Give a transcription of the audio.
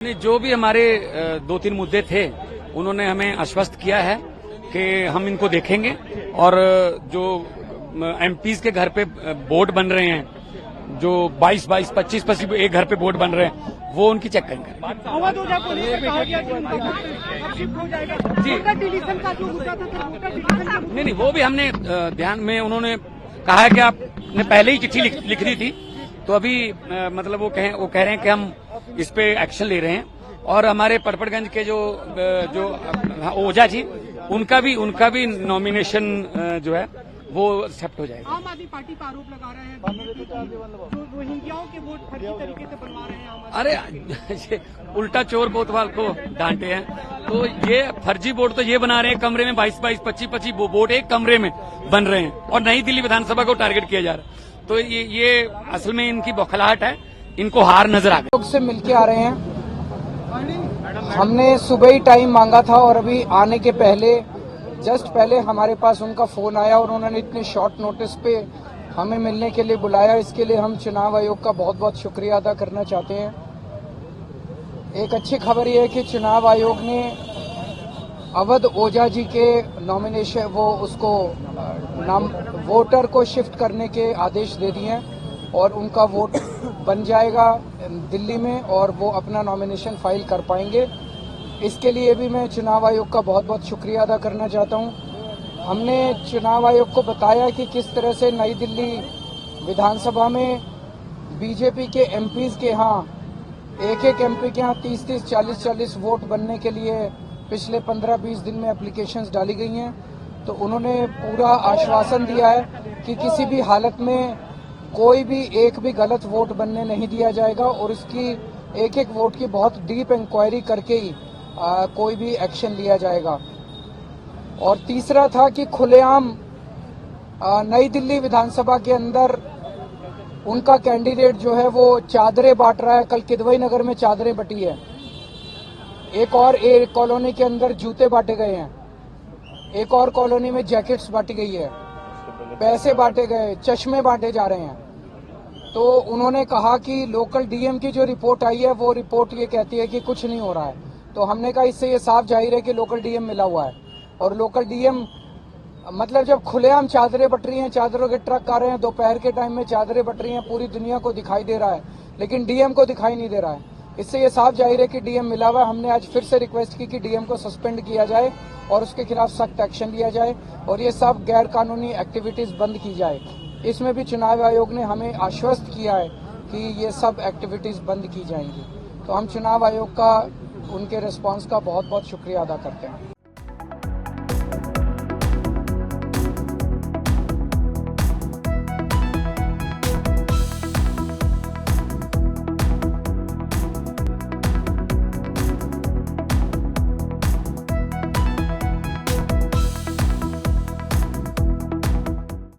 जो भी हमारे 2-3 मुद्दे थे उन्होंने हमें आश्वस्त किया है कि हम इनको देखेंगे और जो एमपीज के घर पे बोर्ड बन रहे हैं जो 22, 25 एक घर पे बोर्ड बन रहे हैं वो उनकी चेक करेंगे। जी नहीं वो भी हमने ध्यान में उन्होंने कहा है कि आपने पहले ही चिट्ठी लिख दी थी तो अभी मतलब वो कह रहे हैं कि हम इस पे एक्शन ले रहे हैं और हमारे परपटगंज के जो ओझा जी उनका भी नॉमिनेशन जो है वो एक्सेप्ट हो जाएगा। आम आदमी पार्टी पर आरोप लगा रहे हैं जो रोहिंग्याओं के वोट फर्जी तरीके से बनवा रहे हैं। अरे उल्टा चोर कोतवाल को डांटे हैं तो ये फर्जी वोट तो ये बना रहे हैं कमरे में 22, 25 वोट एक कमरे में बन रहे हैं और नई दिल्ली विधानसभा को टारगेट किया जा रहा है। तो ये असल में इनकी बौखलाहट है, इनको हार नजर आ गई। लोग से मिलके आ रहे हैं। हमने सुबह ही टाइम मांगा था और अभी आने के जस्ट पहले हमारे पास उनका फोन आया और उन्होंने इतने शॉर्ट नोटिस पे हमें मिलने के लिए बुलाया। इसके लिए हम चुनाव आयोग का बहुत बहुत शुक्रिया अदा करना चाहते हैं। एक अच्छी खबर यह है कि चुनाव आयोग ने अवध ओझा जी के नॉमिनेशन वोटर को शिफ्ट करने के आदेश दे दिए हैं और उनका वोट बन जाएगा दिल्ली में और वो अपना नॉमिनेशन फाइल कर पाएंगे। इसके लिए भी मैं चुनाव आयोग का बहुत बहुत शुक्रिया अदा करना चाहता हूं। हमने चुनाव आयोग को बताया कि किस तरह से नई दिल्ली विधानसभा में बीजेपी के एमपीज के यहाँ एक एमपी के यहाँ 30, 40 वोट बनने के लिए पिछले 15-20 दिन में एप्लीकेशंस डाली गई हैं। तो उन्होंने पूरा आश्वासन दिया है कि किसी भी हालत में कोई भी एक भी गलत वोट बनने नहीं दिया जाएगा और इसकी एक वोट की बहुत डीप इंक्वायरी करके ही कोई भी एक्शन लिया जाएगा। और तीसरा था कि खुलेआम नई दिल्ली विधानसभा के अंदर उनका कैंडिडेट जो है वो चादरें बांट रहा है। कल किदवई नगर में चादरें बटी है, एक कॉलोनी के अंदर जूते बांटे गए हैं, एक और कॉलोनी में जैकेट्स बांटी गई है, पैसे बांटे गए, चश्मे बांटे जा रहे हैं। तो उन्होंने कहा कि लोकल डीएम की जो रिपोर्ट आई है वो रिपोर्ट ये कहती है कि कुछ नहीं हो रहा है। तो हमने कहा इससे ये साफ जाहिर है कि लोकल डीएम मिला हुआ है और लोकल डीएम मतलब जब खुलेआम चादरें बट रही हैं, चादरों के ट्रक आ रहे हैं, दोपहर के टाइम में चादरें बट रही हैं, पूरी दुनिया को दिखाई दे रहा है लेकिन डीएम को दिखाई नहीं दे रहा है। इससे ये साफ जाहिर है कि डीएम मिला हुआ है। हमने आज फिर से रिक्वेस्ट की कि डीएम को सस्पेंड किया जाए और उसके खिलाफ सख्त एक्शन लिया जाए और ये सब गैर कानूनी एक्टिविटीज बंद की जाए। इसमें भी चुनाव आयोग ने हमें आश्वस्त किया है कि ये सब एक्टिविटीज बंद की जाएंगी। तो हम चुनाव आयोग का उनके रिस्पांस का बहुत बहुत शुक्रिया अदा करते हैं।